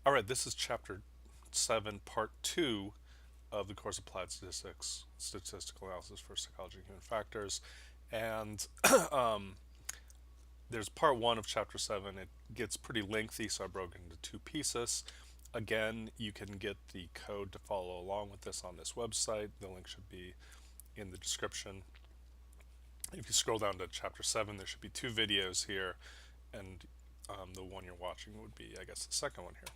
All right, this is chapter 7, part 2 of the course Applied Statistics, Statistical Analysis for Psychology and Human Factors. And there's part 1 of chapter 7. It gets pretty lengthy, so I broke it into 2 pieces. Again, you can get the code to follow along with this on this website. The link should be in the description. If you scroll down to chapter 7, there should be 2 videos here, and the one you're watching would be, I guess, the second one here.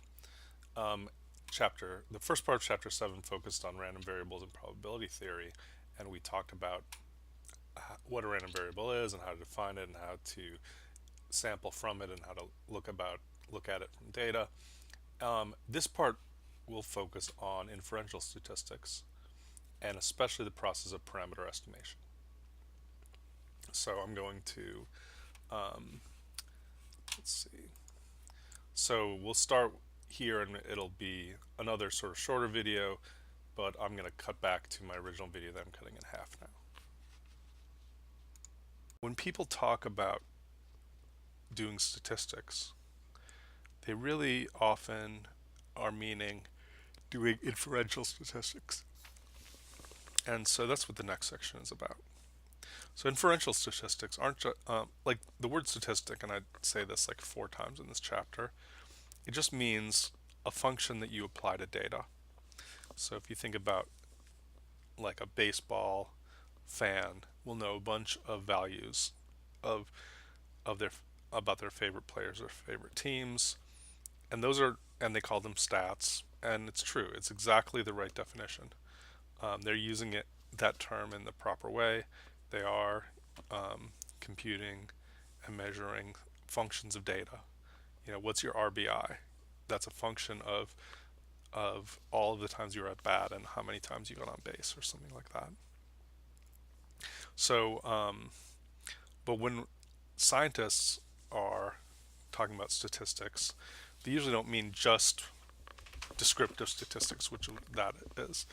The first part of chapter 7 focused on random variables and probability theory, and we talked about what a random variable is and how to define it and how to sample from it and how to look at it from data. This part will focus on inferential statistics and especially the process of parameter estimation. So I'm going to let's see. So we'll start here, and it'll be another sort of shorter video, but I'm going to cut back to my original video that I'm cutting in half now. When people talk about doing statistics, they really often are meaning doing inferential statistics. And so that's what the next section is about. So inferential statistics aren't just, like the word statistic, and I say this like 4 times in this chapter, it just means a function that you apply to data. So if you think about like a baseball fan will know a bunch of values of their about their favorite players or favorite teams, and they call them stats, and it's true. It's exactly the right definition. They're using that term in the proper way. They are computing and measuring functions of data. What's your RBI? That's a function of all of the times you were at bat and how many times you got on base or something like that. So, but when scientists are talking about statistics, they usually don't mean just descriptive statistics, which that is.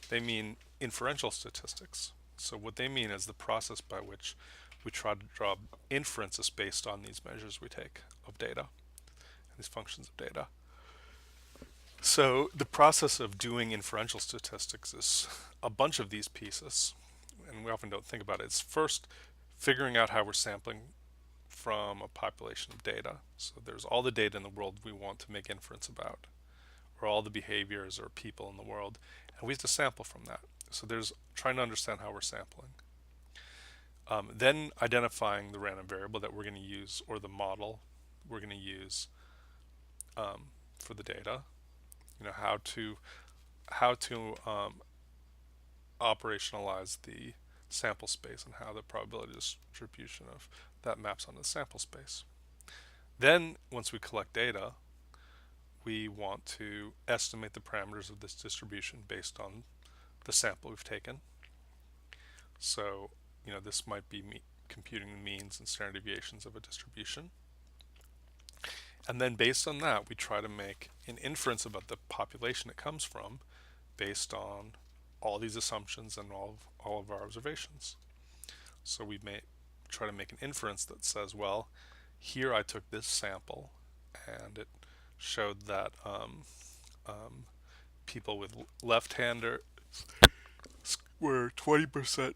They mean inferential statistics. So what they mean is the process by which we try to draw inferences based on these measures we take of data, these functions of data. So the process of doing inferential statistics is a bunch of these pieces, and we often don't think about it. It's first figuring out how we're sampling from a population of data. So there's all the data in the world we want to make inference about, or all the behaviors or people in the world, and we have to sample from that. So there's trying to understand how we're sampling. Then identifying the random variable that we're going to use, or the model we're going to use for the data. How to operationalize the sample space and how the probability distribution of that maps onto the sample space. Then, once we collect data, we want to estimate the parameters of this distribution based on the sample we've taken. So, this might be computing the means and standard deviations of a distribution. And then based on that, we try to make an inference about the population it comes from based on all these assumptions and all of our observations. So we may try to make an inference that says, well, here I took this sample and it showed that people with left-hander were 20%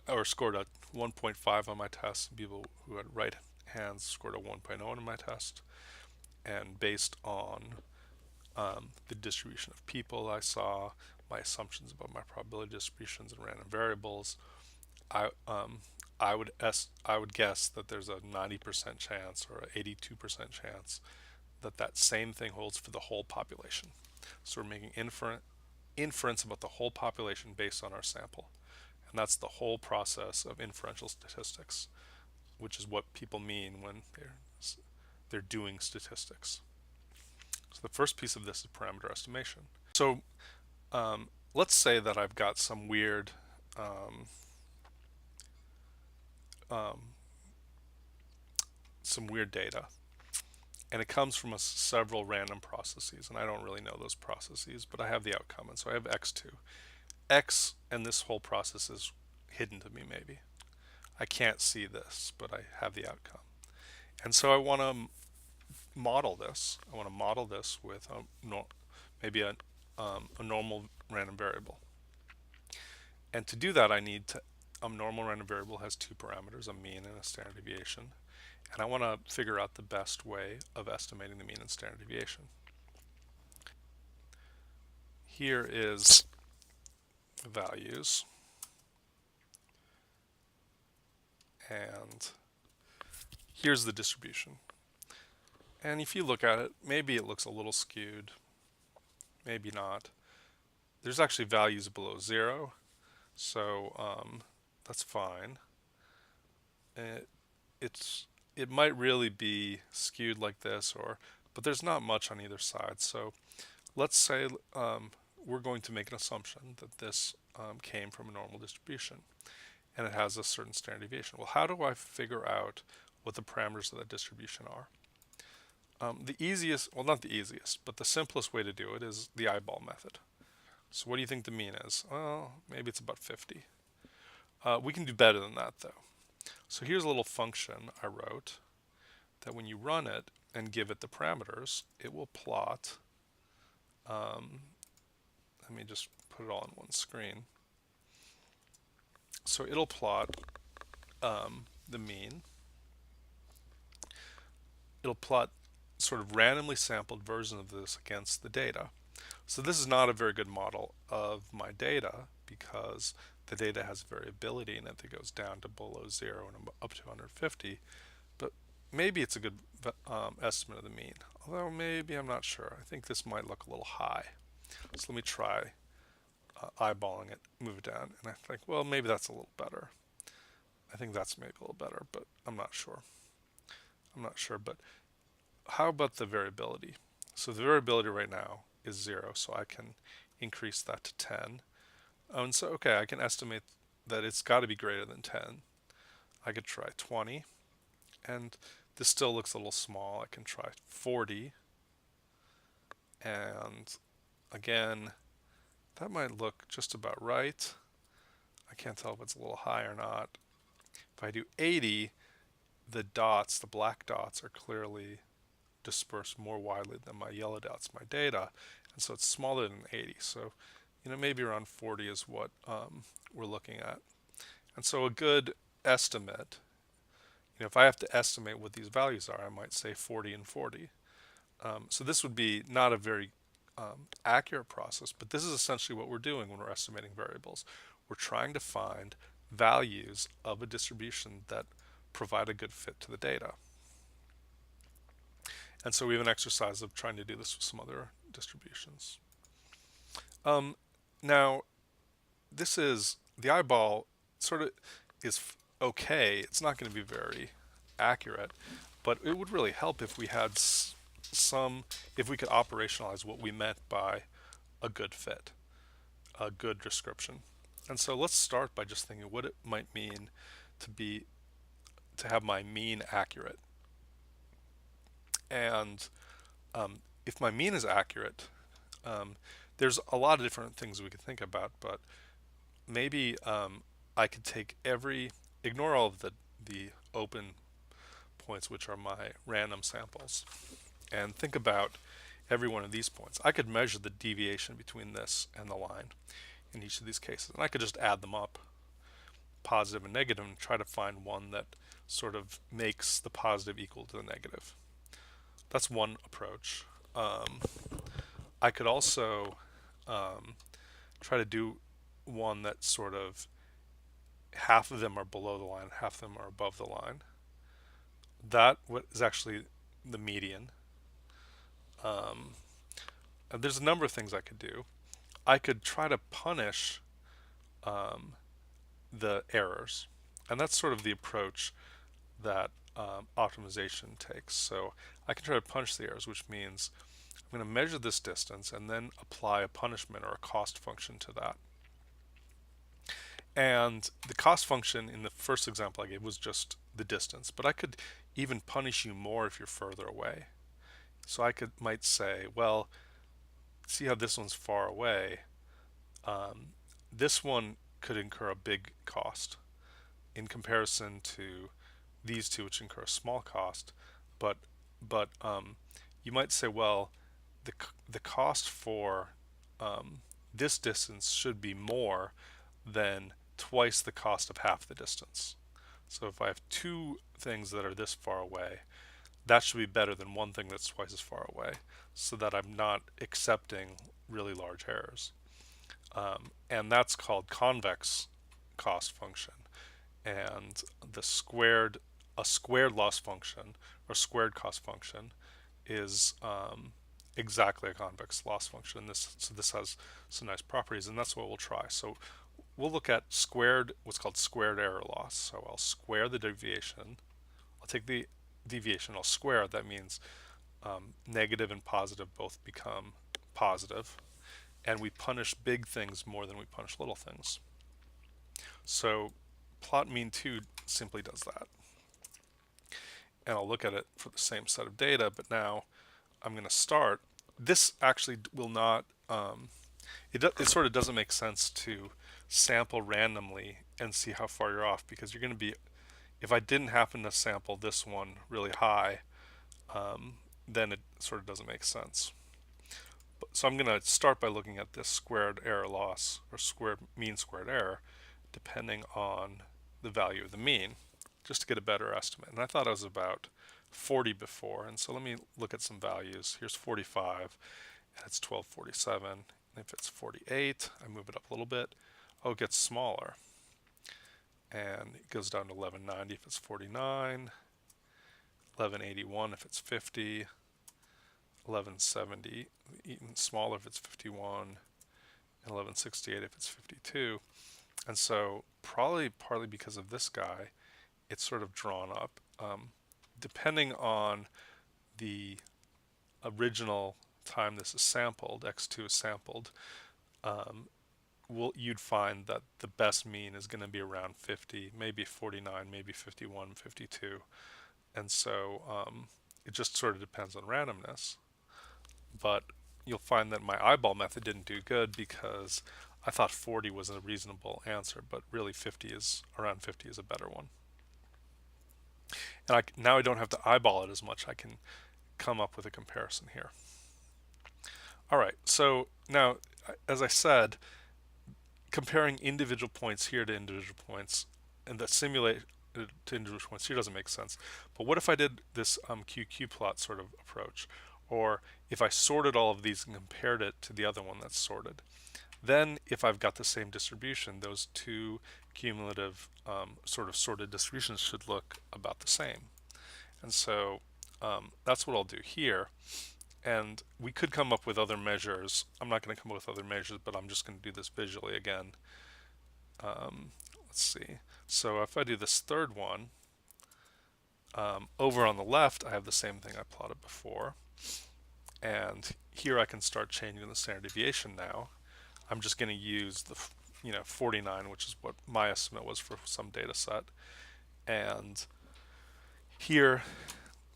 or scored a 1.5 on my test, and people who had right hands scored a 1.0 on my test. And based on the distribution of people I saw, my assumptions about my probability distributions and random variables, I would guess that there's a 90% chance or an 82% chance that that same thing holds for the whole population. So we're making inference about the whole population based on our sample. And that's the whole process of inferential statistics, which is what people mean when they're doing statistics. So the first piece of this is parameter estimation. So let's say that I've got some weird data, and it comes from several random processes, and I don't really know those processes, but I have the outcome, and so I have x2. X and this whole process is hidden to me, maybe. I can't see this, but I have the outcome. And so I want to model this. I want to model this with maybe a normal random variable. And to do that, I need to, a normal random variable has two parameters, a mean and a standard deviation. And I want to figure out the best way of estimating the mean and standard deviation. Here is values, and here's the distribution. And if you look at it, maybe it looks a little skewed, maybe not. There's actually values below 0, so that's fine. It might really be skewed like this, but there's not much on either side. So let's say we're going to make an assumption that this came from a normal distribution and it has a certain standard deviation. Well, how do I figure out what the parameters of that distribution are? The easiest, well, not the easiest, but the simplest way to do it is the eyeball method. So what do you think the mean is? Well, maybe it's about 50. We can do better than that, though. So here's a little function I wrote that when you run it and give it the parameters, it will plot. Let me just put it all on one screen. So it'll plot the mean. It'll plot sort of randomly sampled version of this against the data. So this is not a very good model of my data because the data has variability in it that goes down to below 0 and up to 150. But maybe it's a good estimate of the mean. Although maybe I'm not sure. I think this might look a little high. So let me try eyeballing it, move it down, and I think, well, maybe that's a little better. I think that's maybe a little better, but I'm not sure. But how about the variability? So the variability right now is 0, so I can increase that to 10. And so, okay, I can estimate that it's got to be greater than 10. I could try 20, and this still looks a little small. I can try 40, and again, that might look just about right. I can't tell if it's a little high or not. If I do 80, the dots, the black dots, are clearly dispersed more widely than my yellow dots, my data, and so it's smaller than 80. So, maybe around 40 is what we're looking at. And so a good estimate, if I have to estimate what these values are, I might say 40 and 40. So this would be not a very accurate process, but this is essentially what we're doing when we're estimating variables. We're trying to find values of a distribution that provide a good fit to the data. And so we have an exercise of trying to do this with some other distributions. Now, this is, the eyeball sort of is okay. It's not going to be very accurate, but it would really help if we had if we could operationalize what we meant by a good fit, a good description. And so let's start by just thinking what it might mean to have my mean accurate. And if my mean is accurate, there's a lot of different things we could think about, but maybe I could ignore all of the open points, which are my random samples, and think about every one of these points. I could measure the deviation between this and the line in each of these cases, and I could just add them up, positive and negative, and try to find one that sort of makes the positive equal to the negative. That's one approach. I could also try to do one that sort of half of them are below the line, half of them are above the line. That is actually the median. There's a number of things I could do. I could try to punish the errors, and that's sort of the approach that optimization takes. So I can try to punish the errors, which means I'm going to measure this distance and then apply a punishment or a cost function to that. And the cost function in the first example I gave was just the distance, but I could even punish you more if you're further away. So I might say, well, see how this one's far away. This one could incur a big cost in comparison to these two, which incur a small cost, but but you might say, well, the cost for this distance should be more than twice the cost of half the distance. So if I have two things that are this far away, that should be better than one thing that's twice as far away, so that I'm not accepting really large errors. And that's called convex cost function. And a squared loss function or squared cost function is exactly a convex loss function. So this has some nice properties, and that's what we'll try. So we'll look at what's called squared error loss. So I'll square the deviation. I'll take the deviation, I'll square it. That means negative and positive both become positive, and we punish big things more than we punish little things. So plot mean 2 simply does that. And I'll look at it for the same set of data, but now I'm going to start. This actually will not, it sort of doesn't make sense to sample randomly and see how far you're off, because you're going to be, if I didn't happen to sample this one really high, then it sort of doesn't make sense. So I'm going to start by looking at this squared error loss, or mean squared error, depending on the value of the mean, just to get a better estimate. And I thought it was about 40 before, and so let me look at some values. Here's 45, and it's 1247. And if it's 48, I move it up a little bit. Oh, it gets smaller, and it goes down to 1190 if it's 49, 1181 if it's 50, 1170 even smaller if it's 51, and 1168 if it's 52. And so probably partly because of this guy, it's sort of drawn up. Depending on the original time this is sampled, x2 is sampled, you'd find that the best mean is going to be around 50, maybe 49, maybe 51, 52. And so it just sort of depends on randomness. But you'll find that my eyeball method didn't do good, because I thought 40 was a reasonable answer, but really around 50 is a better one. And now I don't have to eyeball it as much. I can come up with a comparison here. All right, so now, as I said, comparing individual points here to individual points and the simulated to individual points here doesn't make sense. But what if I did this QQ plot sort of approach? Or if I sorted all of these and compared it to the other one that's sorted? Then if I've got the same distribution, those two cumulative sort of sorted distributions should look about the same. And so that's what I'll do here. And we could come up with other measures. I'm not going to come up with other measures, but I'm just going to do this visually again. Let's see. So if I do this third one, over on the left, I have the same thing I plotted before. And here I can start changing the standard deviation now. I'm just going to use the 49, which is what my estimate was for some data set. And here,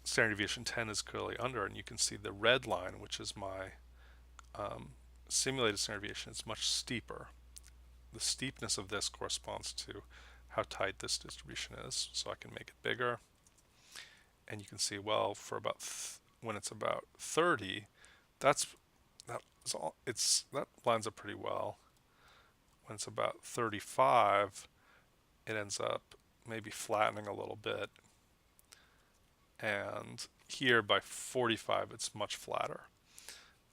standard deviation 10 is clearly under, and you can see the red line, which is my simulated standard deviation, is much steeper. The steepness of this corresponds to how tight this distribution is, so I can make it bigger. And you can see, well, for about when it's about 30, that lines up pretty well. When it's about 35, it ends up maybe flattening a little bit. And here by 45, it's much flatter.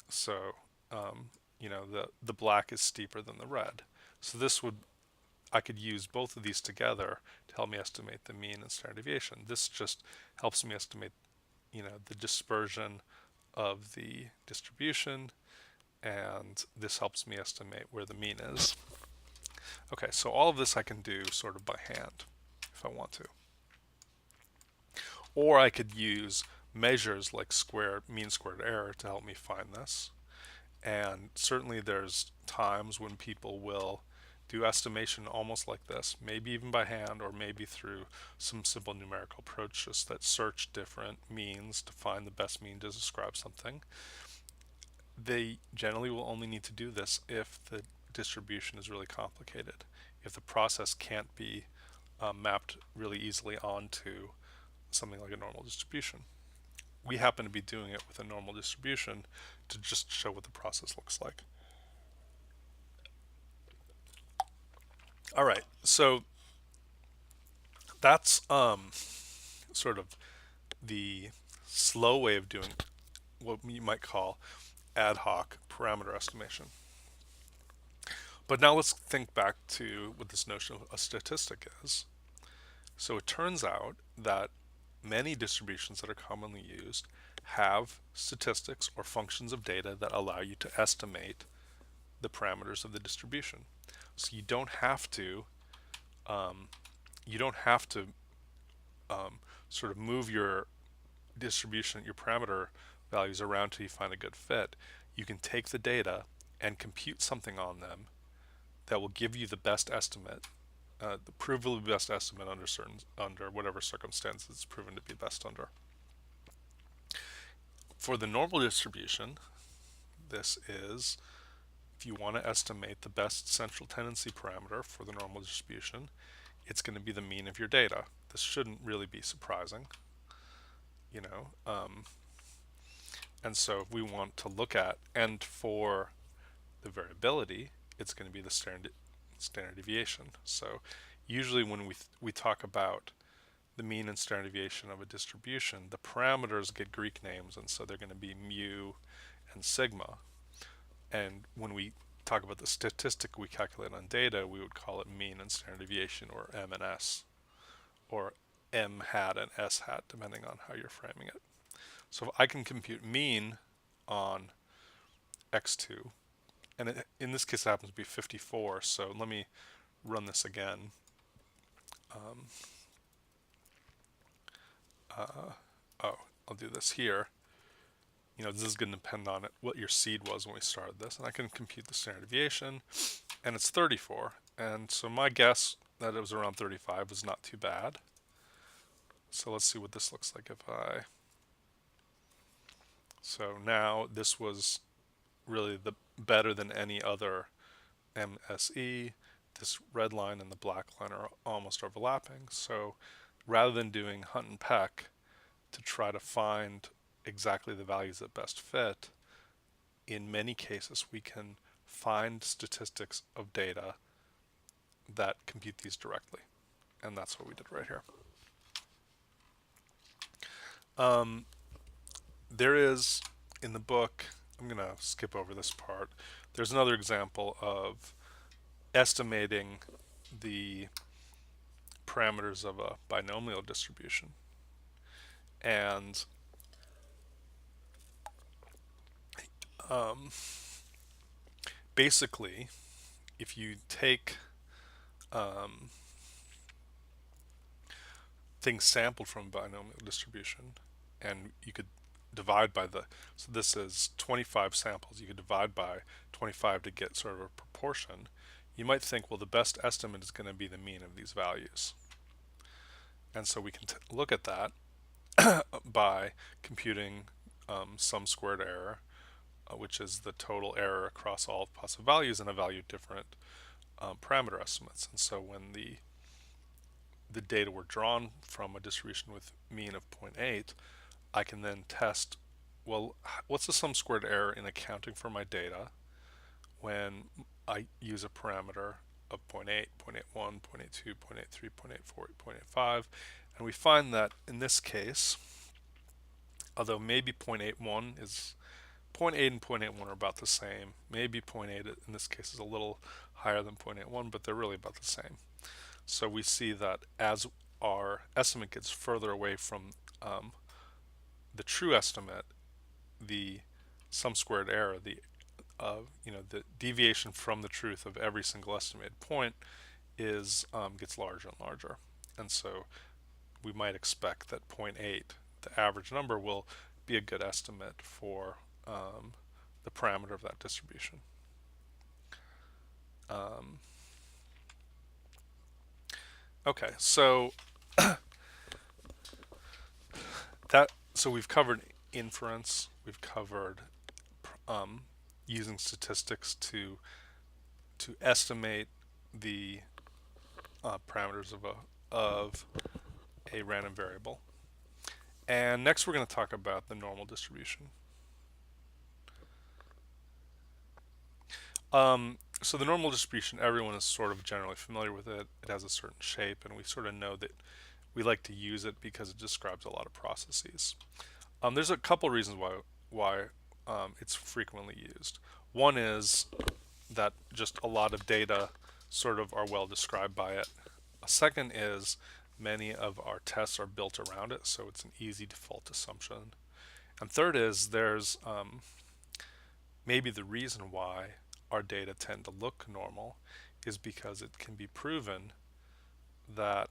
So, the black is steeper than the red. So I could use both of these together to help me estimate the mean and standard deviation. This just helps me estimate, the dispersion of the distribution, and this helps me estimate where the mean is. Okay, so all of this I can do sort of by hand if I want to. Or I could use measures like mean squared error to help me find this. And certainly there's times when people will do estimation almost like this, maybe even by hand, or maybe through some simple numerical approaches that search different means to find the best mean to describe something. They generally will only need to do this if the distribution is really complicated, if the process can't be mapped really easily onto something like a normal distribution. we happen to be doing it with a normal distribution to just show what the process looks like. All right, so that's sort of the slow way of doing what you might call ad hoc parameter estimation. But now let's think back to what this notion of a statistic is. So it turns out that many distributions that are commonly used have statistics or functions of data that allow you to estimate the parameters of the distribution. So you don't have to um, sort of move your distribution, your parameter values around till you find a good fit. You can take the data and compute something on them that will give you the best estimate, the provably best estimate under whatever circumstances it's proven to be best under. For the normal distribution, this is if you want to estimate the best central tendency parameter for the normal distribution, it's going to be the mean of your data. This shouldn't really be surprising, you know. And so if we want to look at, and for the variability, it's going to be the standard deviation. So usually when we talk about the mean and standard deviation of a distribution, the parameters get Greek names, and so they're going to be mu and sigma. And when we talk about the statistic we calculate on data, we would call it mean and standard deviation, or M and S, or M hat and S hat, depending on how you're framing it. So if I can compute mean on x2, and in this case it happens to be 54, so let me run this again. I'll do this here. You know, this is going to depend on what your seed was when we started this, and I can compute the standard deviation, and it's 34. And so my guess that it was around 35 was not too bad. So let's see what this looks like if I... So now this was really the better than any other MSE. This red line and the black line are almost overlapping. So rather than doing hunt and peck to try to find exactly the values that best fit, in many cases we can find statistics of data that compute these directly. And that's what we did right here. There is, in the book, I'm going to skip over this part, there's another example of estimating the parameters of a binomial distribution. And basically, if you take things sampled from a binomial distribution, and you could divide by so this is 25 samples, you could divide by 25 to get sort of a proportion, you might think, well, the best estimate is going to be the mean of these values. And so we can look at that by computing sum squared error, which is the total error across all possible values, and evaluate different parameter estimates. And so when the data were drawn from a distribution with mean of 0.8, I can then test, well, what's the sum squared error in accounting for my data when I use a parameter of 0.8, 0.81, 0.82, 0.83, 0.84, 0.85, and we find that in this case, although maybe 0.81 is 0.8 and 0.81 are about the same. Maybe 0.8 in this case is a little higher than 0.81, but they're really about the same. So we see that as our estimate gets further away from the true estimate, the sum squared error, the deviation from the truth of every single estimated point is gets larger and larger. And so we might expect that 0.8, the average number, will be a good estimate for the parameter of that distribution. Okay, so so we've covered inference, we've covered using statistics to estimate the parameters of a random variable, And next we're going to talk about the normal distribution. So the normal distribution, everyone is sort of generally familiar with it. It has a certain shape, and we sort of know that we like to use it because it describes a lot of processes. There's a couple reasons why it's frequently used. One is that just a lot of data sort of are well described by it. A second is many of our tests are built around it, so it's an easy default assumption. And third is there's maybe the reason why our data tend to look normal is because it can be proven that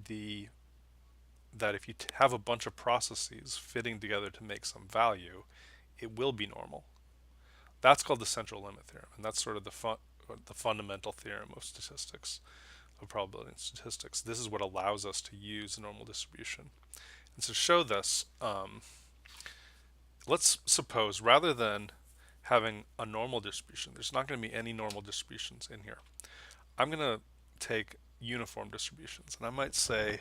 the that if you have a bunch of processes fitting together to make some value, it will be normal. That's called the central limit theorem, and that's sort of the fundamental theorem of statistics, of probability and statistics. This is what allows us to use a normal distribution. And to show this, let's suppose rather than having a normal distribution, there's not going to be any normal distributions in here. I'm going to take uniform distributions, and I might say,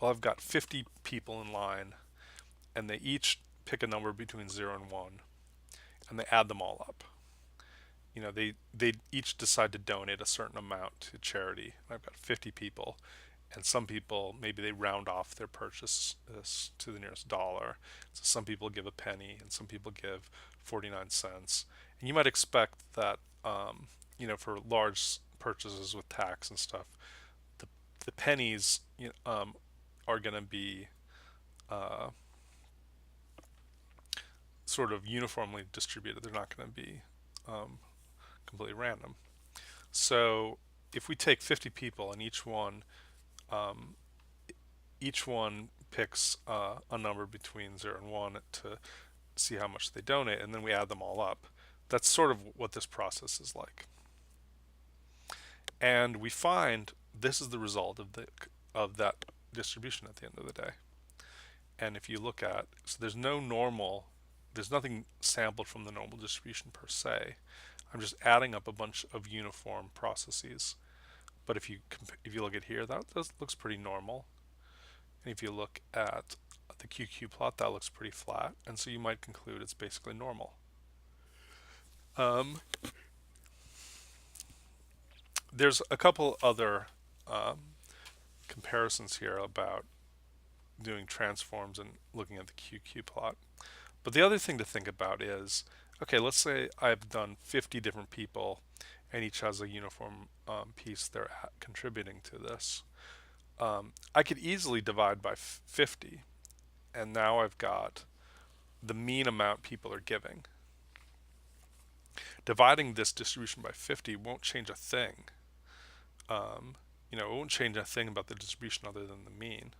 well, I've got 50 people in line, and they each pick a number between 0 and 1, and they add them all up. You know, they each decide to donate a certain amount to charity. And I've got 50 people, and some people maybe they round off their purchase to the nearest dollar. So some people give a penny, and some people give 49 cents. And you might expect that, for large purchases with tax and stuff, the the pennies are going to be uh, sort of uniformly distributed. They're not going to be um, completely random. So if we take 50 people and um, each one picks a number between 0 and 1 to see how much they donate, and then we add them all up. That's sort of what this process is like. And we find this is the result of that distribution at the end of the day. And if you look at, so there's nothing sampled from the normal distribution per se. I'm just adding up a bunch of uniform processes. But if you look at here, looks pretty normal. And if you look at the QQ plot, that looks pretty flat. And so you might conclude it's basically normal. There's a couple other comparisons here about doing transforms and looking at the QQ plot. But the other thing to think about is, okay, let's say I've done 50 different people and each has a uniform piece they're contributing to this. I could easily divide by 50, and now I've got the mean amount people are giving. Dividing this distribution by 50 won't change a thing. It won't change a thing about the distribution other than the mean.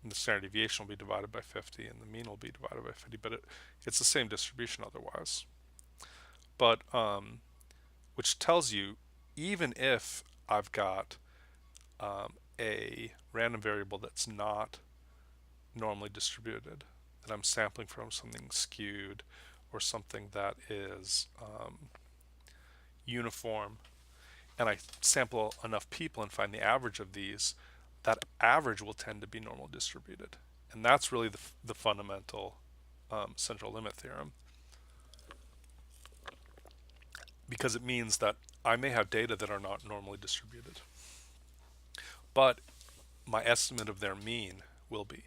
And the standard deviation will be divided by 50, and the mean will be divided by 50, but it's the same distribution otherwise. But which tells you, even if I've got a random variable that's not normally distributed, that I'm sampling from something skewed or something that is uniform, and I sample enough people and find the average of these, that average will tend to be normal distributed. And that's really the fundamental central limit theorem. Because it means that I may have data that are not normally distributed, but my estimate of their mean will be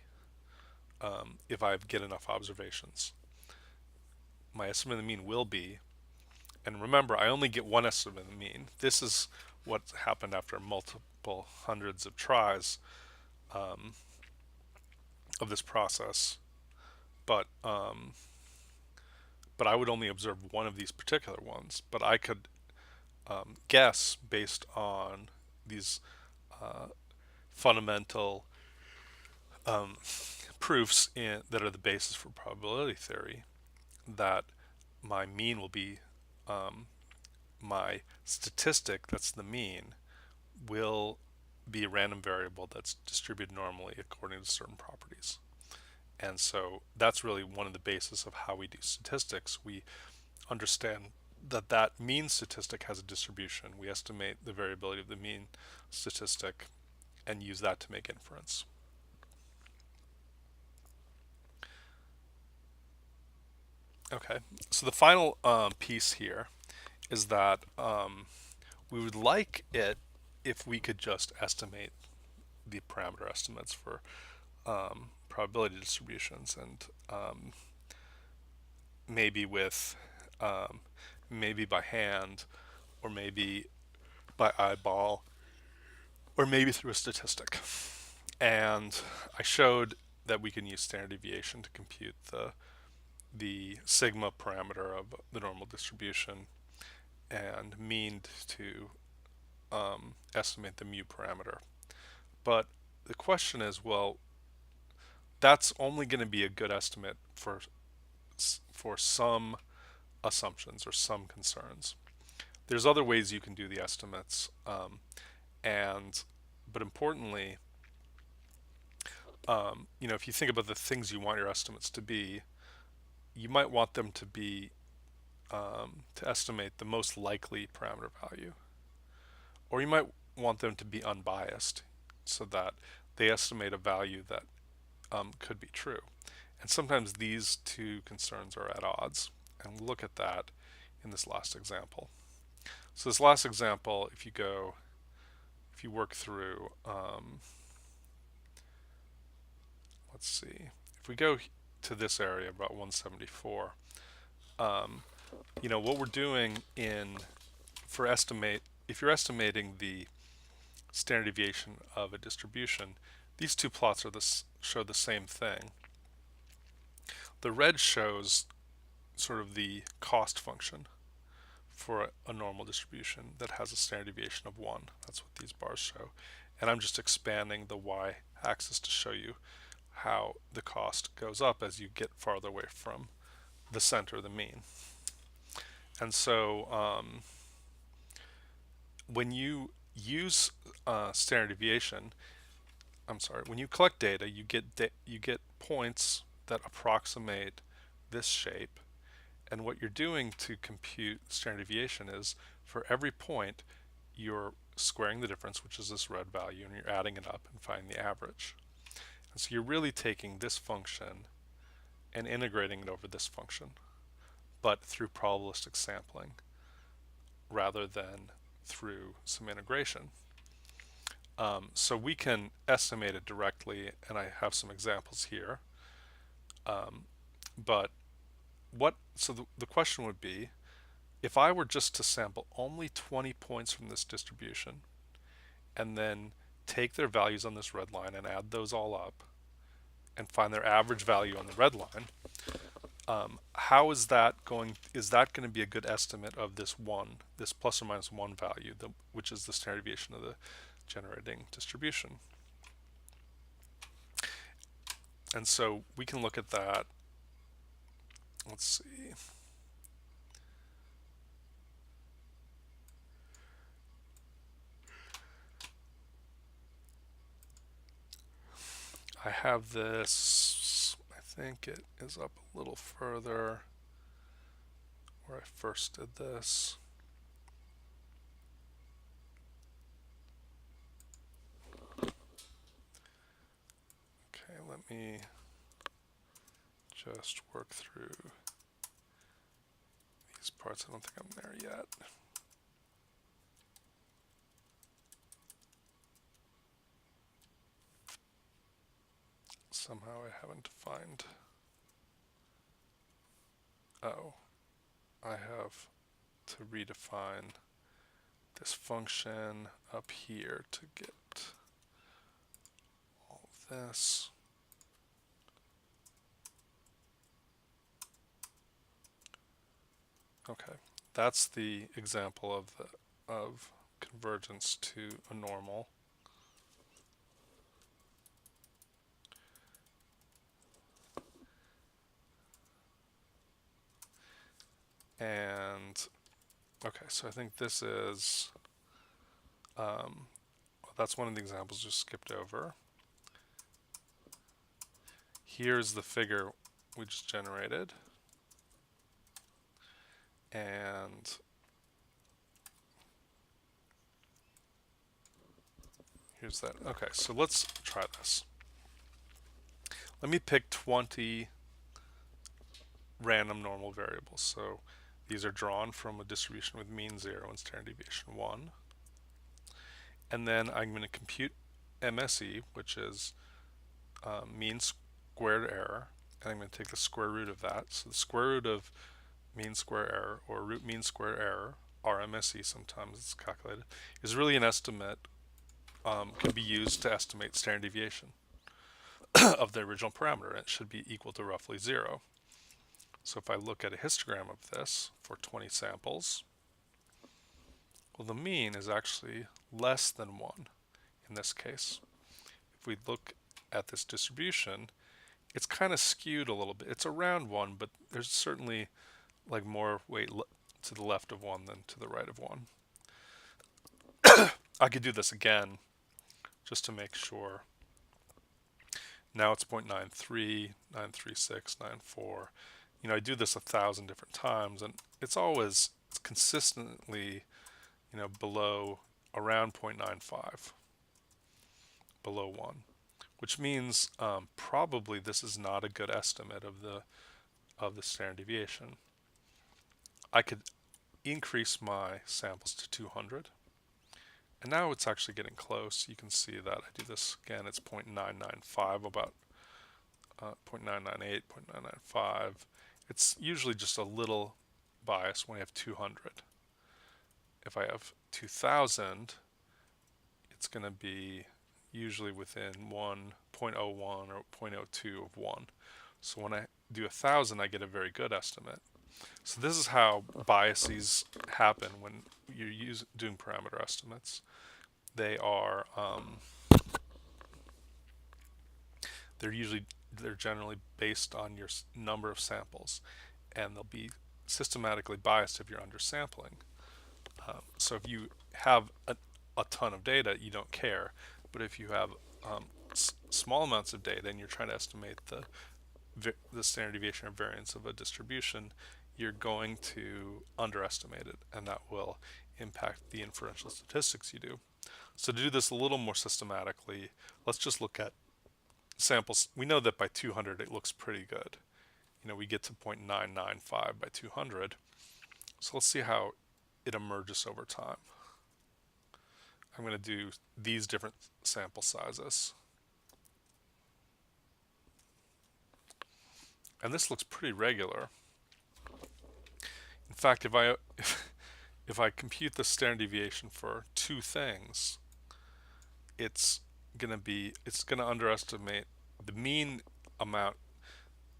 if I get enough observations. My estimate of the mean will be, and remember, I only get one estimate of the mean. This is what happened after multiple hundreds of tries of this process, but I would only observe one of these particular ones. But I could guess based on these fundamental proofs that are the basis for probability theory that my mean will be my statistic, that's the mean, will be a random variable that's distributed normally according to certain properties. And so that's really one of the basis of how we do statistics. We understand that mean statistic has a distribution. We estimate the variability of the mean statistic and use that to make inference. Okay, so the final piece here is that we would like it if we could just estimate the parameter estimates for probability distributions, and maybe with maybe by hand, or maybe by eyeball, or maybe through a statistic. And I showed that we can use standard deviation to compute the sigma parameter of the normal distribution, and mean to estimate the mu parameter. But the question is, well, that's only going to be a good estimate for some assumptions or some concerns. There's other ways you can do the estimates, and but importantly, if you think about the things you want your estimates to be, you might want them to be to estimate the most likely parameter value, or you might want them to be unbiased, so that they estimate a value that could be true. And sometimes these two concerns are at odds, and we'll look at that in this last example. So this last example, if you work through, let's see, if we go to this area about 174, what we're doing if you're estimating the standard deviation of a distribution, these two plots show the same thing. The red shows sort of the cost function for a normal distribution that has a standard deviation of 1. That's what these bars show. And I'm just expanding the y-axis to show you how the cost goes up as you get farther away from the center, the mean. And so when you use standard deviation, when you collect data, you get points that approximate this shape. And what you're doing to compute standard deviation is, for every point, you're squaring the difference, which is this red value, and you're adding it up and finding the average. And so you're really taking this function and integrating it over this function, but through probabilistic sampling rather than through some integration. So we can estimate it directly, and I have some examples here. But the question would be, if I were just to sample only 20 points from this distribution, and then take their values on this red line and add those all up, and find their average value on the red line, how is that going to be a good estimate of this plus or minus 1 value, which is the standard deviation of the generating distribution? And so we can look at that. Let's see. I have this, I think it is up a little further where I first did this. Okay, let me just work through these parts. I don't think I'm there yet. Somehow I haven't defined. Oh, I have to redefine this function up here to get all of this. Okay, that's the example of convergence to a normal. And okay, so I think this is that's one of the examples just skipped over. Here's the figure we just generated, and here's that. Okay, so let's try this. Let me pick 20 random normal variables. So these are drawn from a distribution with mean 0 and standard deviation 1. And then I'm going to compute MSE, which is mean squared error, and I'm going to take the square root of that. So the square root of mean square error, or root mean square error, RMSE sometimes it's calculated, is really an estimate, can be used to estimate standard deviation of the original parameter, and it should be equal to roughly 0. So if I look at a histogram of this for 20 samples, well, the mean is actually less than 1 in this case. If we look at this distribution, it's kind of skewed a little bit. It's around 1, but there's certainly like more weight to the left of 1 than to the right of 1. I could do this again just to make sure. Now it's 0.93, 936, 94. You know, I do this 1,000 different times, and it's always consistently, you know, below around 0.95, below 1, which means probably this is not a good estimate of the standard deviation. I could increase my samples to 200, and now it's actually getting close. You can see that I do this again, it's 0.995, about 0.998, 0.995. It's usually just a little biased when I have 200. If I have 2000, it's going to be usually within 1.01 or 0.02 of 1. So when I do 1,000, I get a very good estimate. So this is how biases happen when you're doing parameter estimates. They're generally based on your number of samples, and they'll be systematically biased if you're undersampling. So if you have a ton of data, you don't care. But if you have small amounts of data and you're trying to estimate the standard deviation or variance of a distribution, you're going to underestimate it, and that will impact the inferential statistics you do. So to do this a little more systematically, let's just look at samples. We know that by 200 it looks pretty good. You know, we get to 0.995 by 200. So let's see how it emerges over time. I'm going to do these different sample sizes. And this looks pretty regular. In fact, if I compute the standard deviation for two things, it's going to underestimate the mean amount.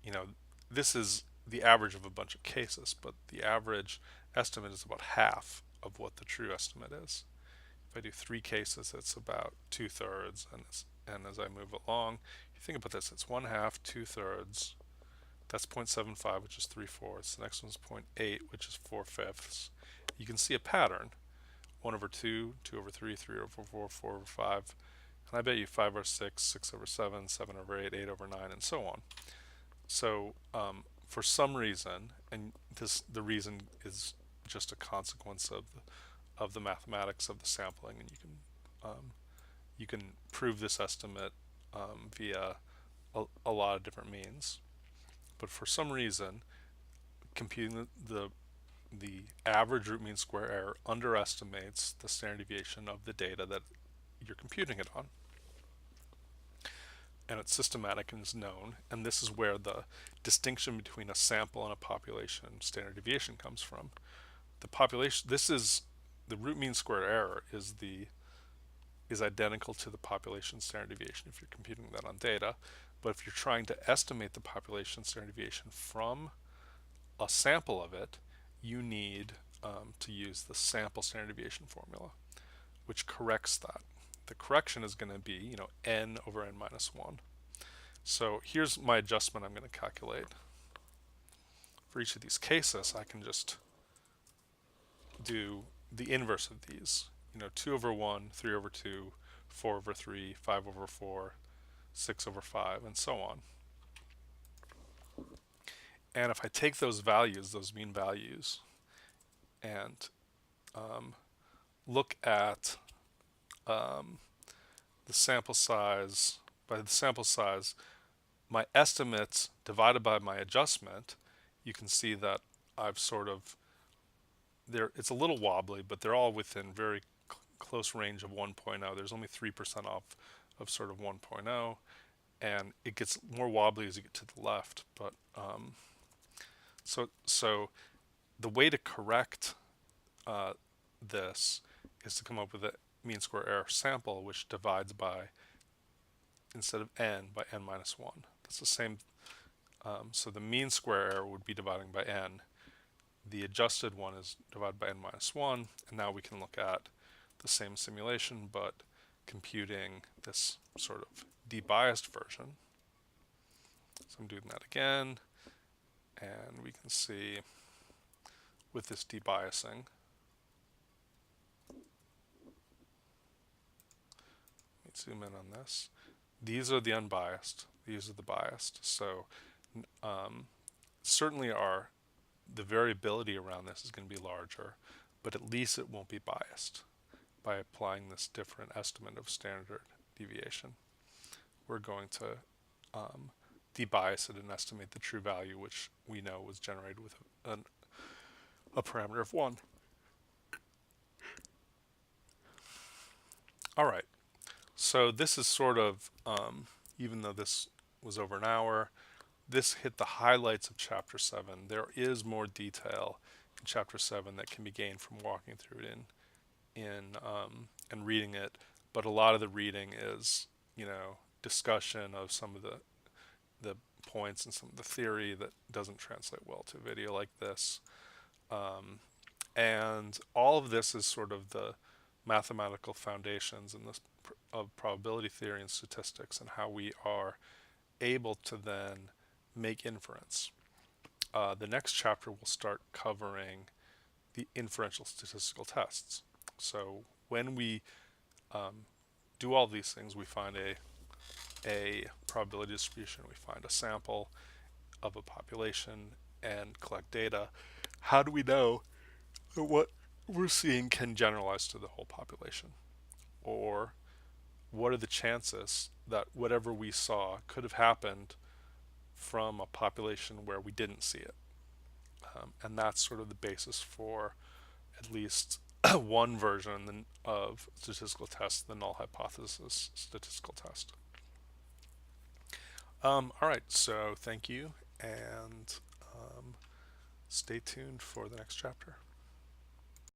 You know, this is the average of a bunch of cases, but the average estimate is about half of what the true estimate is. If I do 3 cases, it's about 2/3, and as I move along, if you think about this, it's 1/2, 2/3. That's 0.75, which is 3/4. The next one's 0.8, which is 4/5. You can see a pattern: 1/2, 2/3, 3/4, 4/5, and I bet you 5/6, 6/7, 7/8, 8/9, and so on. So for some reason, and the reason is just a consequence of the mathematics of the sampling, and you can prove this estimate via a lot of different means. But for some reason, computing the average root mean square error underestimates the standard deviation of the data that you're computing it on. And it's systematic and is known, and this is where the distinction between a sample and a population standard deviation comes from. The population, this is the root mean square error is identical to the population standard deviation if you're computing that on data. But if you're trying to estimate the population standard deviation from a sample of it, you need to use the sample standard deviation formula, which corrects that. The correction is going to be, you know, n over n minus 1. So here's my adjustment I'm going to calculate. For each of these cases, I can just do the inverse of these. You know, 2/1, 3/2, 4/3, 5/4, 6/5, and so on. And if I take those values, those mean values, and look at the sample size, by the sample size, my estimates divided by my adjustment you can see that I've sort of it's a little wobbly, but they're all within very close range of 1.0. There's only 3% off of sort of 1.0, and it gets more wobbly as you get to the left. But so the way to correct this is to come up with a mean square error sample, which divides by, instead of n, by n minus 1. That's the same. So the mean square error would be dividing by n. The adjusted one is divided by n minus 1. And now we can look at the same simulation, but computing this sort of debiased version. So I'm doing that again. And we can see with this debiasing, let me zoom in on this. These are the unbiased. These are the biased. So certainly the variability around this is going to be larger, but at least it won't be biased by applying this different estimate of standard deviation. We're going to debias it and estimate the true value, which we know was generated with a parameter of 1. All right, so this is sort of, even though this was over an hour, this hit the highlights of Chapter 7. There is more detail in Chapter 7 that can be gained from walking through it and reading it, but a lot of the reading is, discussion of some of the points and some of the theory that doesn't translate well to a video like this. And all of this is sort of the mathematical foundations in this of probability theory and statistics, and how we are able to then make inference. The next chapter will start covering the inferential statistical tests. So when we do all these things, we find a probability distribution, we find a sample of a population and collect data. How do we know that what we're seeing can generalize to the whole population? Or what are the chances that whatever we saw could have happened from a population where we didn't see it? And that's sort of the basis for at least one version of statistical test, the null hypothesis statistical test. All right, so thank you, and stay tuned for the next chapter.